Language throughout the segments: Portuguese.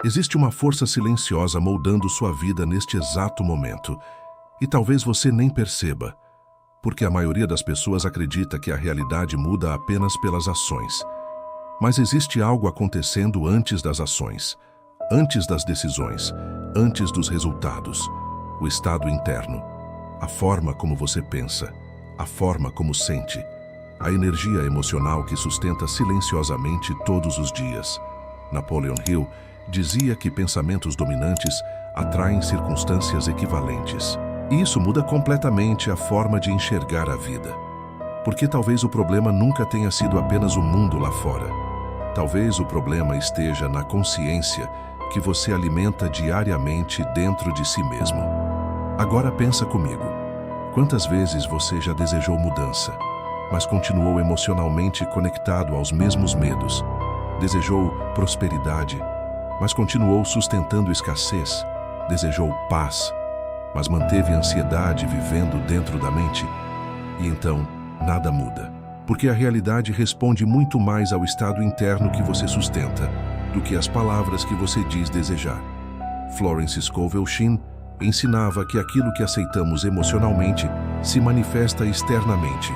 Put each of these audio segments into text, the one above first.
Existe uma força silenciosa moldando sua vida neste exato momento, e talvez você nem perceba, porque a maioria das pessoas acredita que a realidade muda apenas pelas ações. Mas existe algo acontecendo antes das ações, antes das decisões, antes dos resultados. O estado interno, a forma como você pensa, a forma como sente, a energia emocional que sustenta silenciosamente todos os dias. Napoleon Hill dizia que pensamentos dominantes atraem circunstâncias equivalentes. E isso muda completamente a forma de enxergar a vida. Porque talvez o problema nunca tenha sido apenas o mundo lá fora. Talvez o problema esteja na consciência que você alimenta diariamente dentro de si mesmo. Agora pensa comigo. Quantas vezes você já desejou mudança, mas continuou emocionalmente conectado aos mesmos medos? Desejou prosperidade, mas continuou sustentando escassez? Desejou paz, mas manteve ansiedade vivendo dentro da mente? E então, nada muda. Porque a realidade responde muito mais ao estado interno que você sustenta do que as palavras que você diz desejar. Florence Scovel Shinn ensinava que aquilo que aceitamos emocionalmente se manifesta externamente.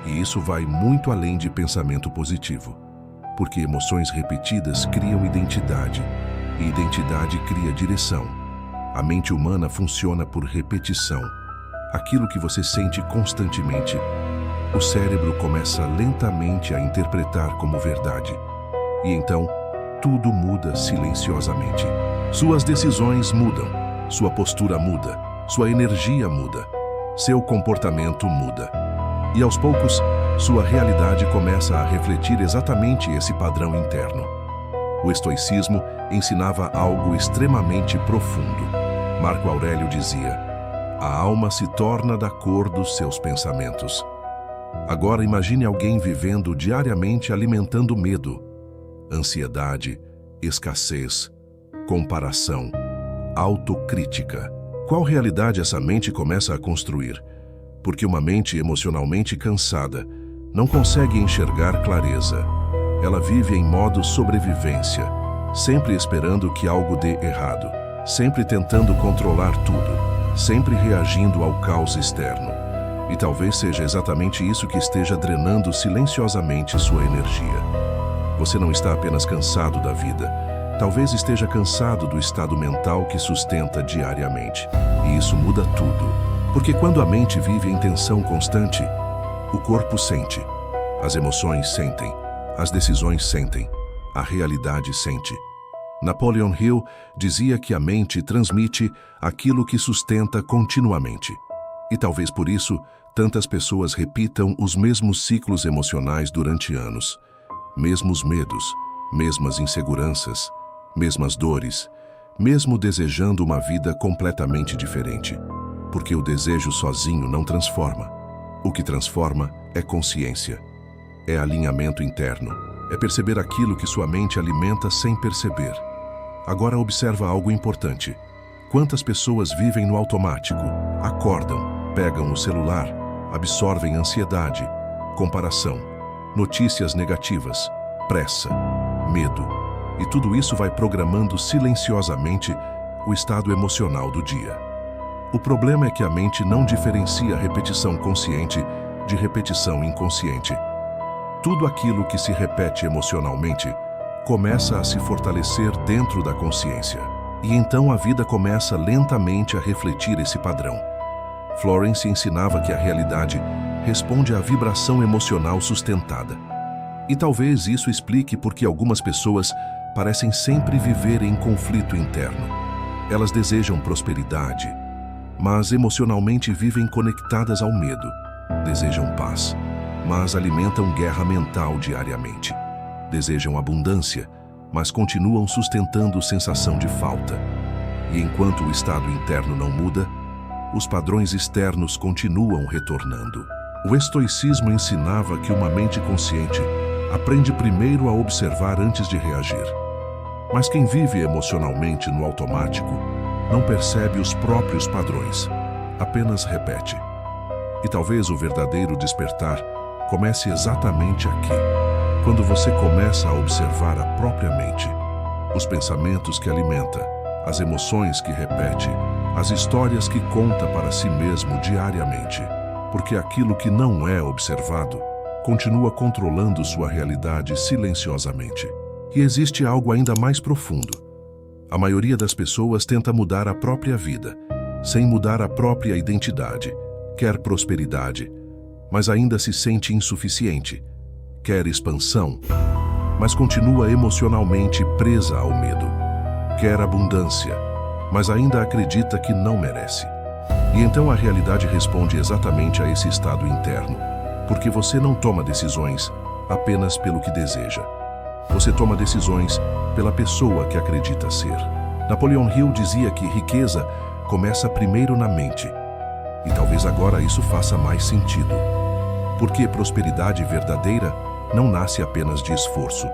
E isso vai muito além de pensamento positivo. Porque emoções repetidas criam identidade, e identidade cria direção. A mente humana funciona por repetição. Aquilo que você sente constantemente, o cérebro começa lentamente a interpretar como verdade. E então, tudo muda silenciosamente. Suas decisões mudam, sua postura muda, sua energia muda, seu comportamento muda. E aos poucos, sua realidade começa a refletir exatamente esse padrão interno. O estoicismo ensinava algo extremamente profundo. Marco Aurélio dizia: a alma se torna da cor dos seus pensamentos. Agora imagine alguém vivendo diariamente alimentando medo, ansiedade, escassez, comparação, autocrítica. Qual realidade essa mente começa a construir? Porque uma mente emocionalmente cansada não consegue enxergar clareza. Ela vive em modo sobrevivência, sempre esperando que algo dê errado, sempre tentando controlar tudo, sempre reagindo ao caos externo. E talvez seja exatamente isso que esteja drenando silenciosamente sua energia. Você não está apenas cansado da vida, talvez esteja cansado do estado mental que sustenta diariamente. E isso muda tudo. Porque quando a mente vive em tensão constante, o corpo sente, as emoções sentem, as decisões sentem, a realidade sente. Napoleon Hill dizia que a mente transmite aquilo que sustenta continuamente. E talvez por isso, tantas pessoas repitam os mesmos ciclos emocionais durante anos. Mesmos medos, mesmas inseguranças, mesmas dores, mesmo desejando uma vida completamente diferente. Porque o desejo sozinho não transforma. O que transforma é consciência. É alinhamento interno. É perceber aquilo que sua mente alimenta sem perceber. Agora observa algo importante. Quantas pessoas vivem no automático, acordam, pegam o celular, absorvem ansiedade, comparação, notícias negativas, pressa, medo. E tudo isso vai programando silenciosamente o estado emocional do dia. O problema é que a mente não diferencia repetição consciente de repetição inconsciente. Tudo aquilo que se repete emocionalmente começa a se fortalecer dentro da consciência. E então a vida começa lentamente a refletir esse padrão. Florence ensinava que a realidade responde à vibração emocional sustentada. E talvez isso explique por que algumas pessoas parecem sempre viver em conflito interno. Elas desejam prosperidade, mas emocionalmente vivem conectadas ao medo. Desejam paz, mas alimentam guerra mental diariamente. Desejam abundância, mas continuam sustentando sensação de falta. E enquanto o estado interno não muda, os padrões externos continuam retornando. O estoicismo ensinava que uma mente consciente aprende primeiro a observar antes de reagir. Mas quem vive emocionalmente no automático não percebe os próprios padrões, apenas repete. E talvez o verdadeiro despertar comece exatamente aqui, quando você começa a observar a própria mente. os pensamentos que alimenta, as emoções que repete, as histórias que conta para si mesmo diariamente. Porque aquilo que não é observado continua controlando sua realidade silenciosamente. E existe algo ainda mais profundo. A maioria das pessoas tenta mudar a própria vida, sem mudar a própria identidade. Quer prosperidade, mas ainda se sente insuficiente. Quer expansão, mas continua emocionalmente presa ao medo. Quer abundância, mas ainda acredita que não merece. E então a realidade responde exatamente a esse estado interno, porque você não toma decisões apenas pelo que deseja. Você toma decisões pela pessoa que acredita ser. Napoleon Hill dizia que riqueza começa primeiro na mente. E talvez agora isso faça mais sentido. Porque prosperidade verdadeira não nasce apenas de esforço.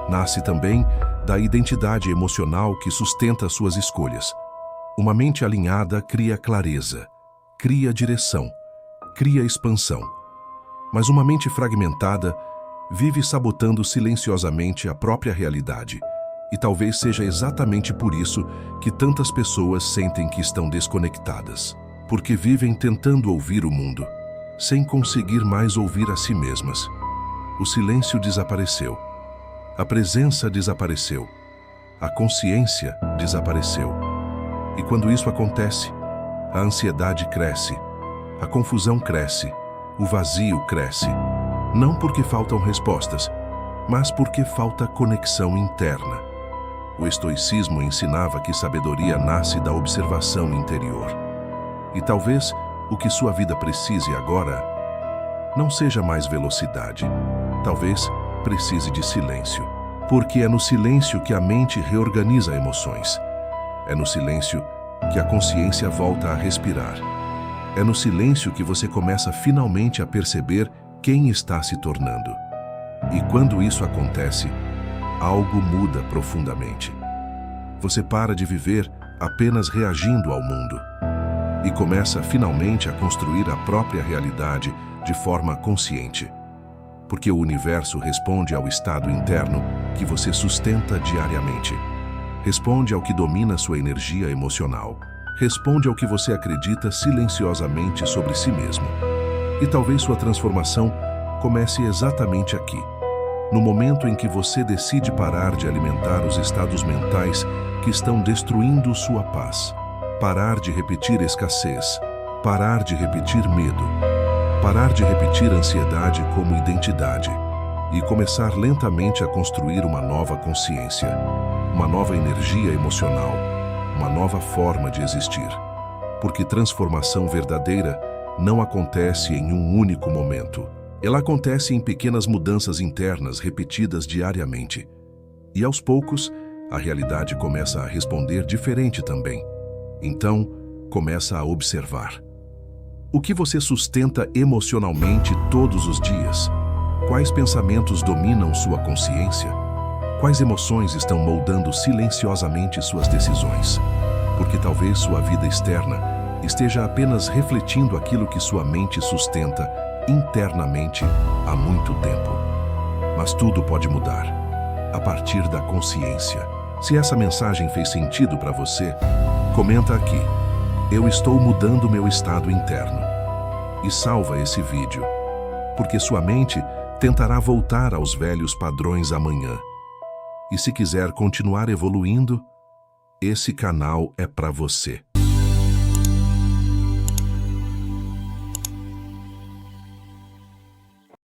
Nasce também da identidade emocional que sustenta suas escolhas. Uma mente alinhada cria clareza, cria direção, cria expansão. Mas uma mente fragmentada vive sabotando silenciosamente a própria realidade. E talvez seja exatamente por isso que tantas pessoas sentem que estão desconectadas. Porque vivem tentando ouvir o mundo, sem conseguir mais ouvir a si mesmas. O silêncio desapareceu. A presença desapareceu. A consciência desapareceu. E quando isso acontece, a ansiedade cresce, a confusão cresce, o vazio cresce. Não porque faltam respostas, mas porque falta conexão interna. O estoicismo ensinava que sabedoria nasce da observação interior. E talvez o que sua vida precise agora não seja mais velocidade. Talvez precise de silêncio. Porque é no silêncio que a mente reorganiza emoções. É no silêncio que a consciência volta a respirar. É no silêncio que você começa finalmente a perceber quem está se tornando. E quando isso acontece, algo muda profundamente. Você para de viver apenas reagindo ao mundo e começa finalmente a construir a própria realidade de forma consciente. Porque o universo responde ao estado interno que você sustenta diariamente. Responde ao que domina sua energia emocional. Responde ao que você acredita silenciosamente sobre si mesmo. E talvez sua transformação comece exatamente aqui, no momento em que você decide parar de alimentar os estados mentais que estão destruindo sua paz. Parar de repetir escassez. Parar de repetir medo. Parar de repetir ansiedade como identidade. E começar lentamente a construir uma nova consciência, uma nova energia emocional, uma nova forma de existir. Porque transformação verdadeira não acontece em um único momento. Ela acontece em pequenas mudanças internas repetidas diariamente. E aos poucos, a realidade começa a responder diferente também. Então, começa a observar. O que você sustenta emocionalmente todos os dias? Quais pensamentos dominam sua consciência? Quais emoções estão moldando silenciosamente suas decisões? Porque talvez sua vida externa esteja apenas refletindo aquilo que sua mente sustenta internamente há muito tempo. Mas tudo pode mudar a partir da consciência. Se essa mensagem fez sentido para você, comenta aqui: eu estou mudando meu estado interno. E salva esse vídeo, porque sua mente tentará voltar aos velhos padrões amanhã. E se quiser continuar evoluindo, esse canal é para você.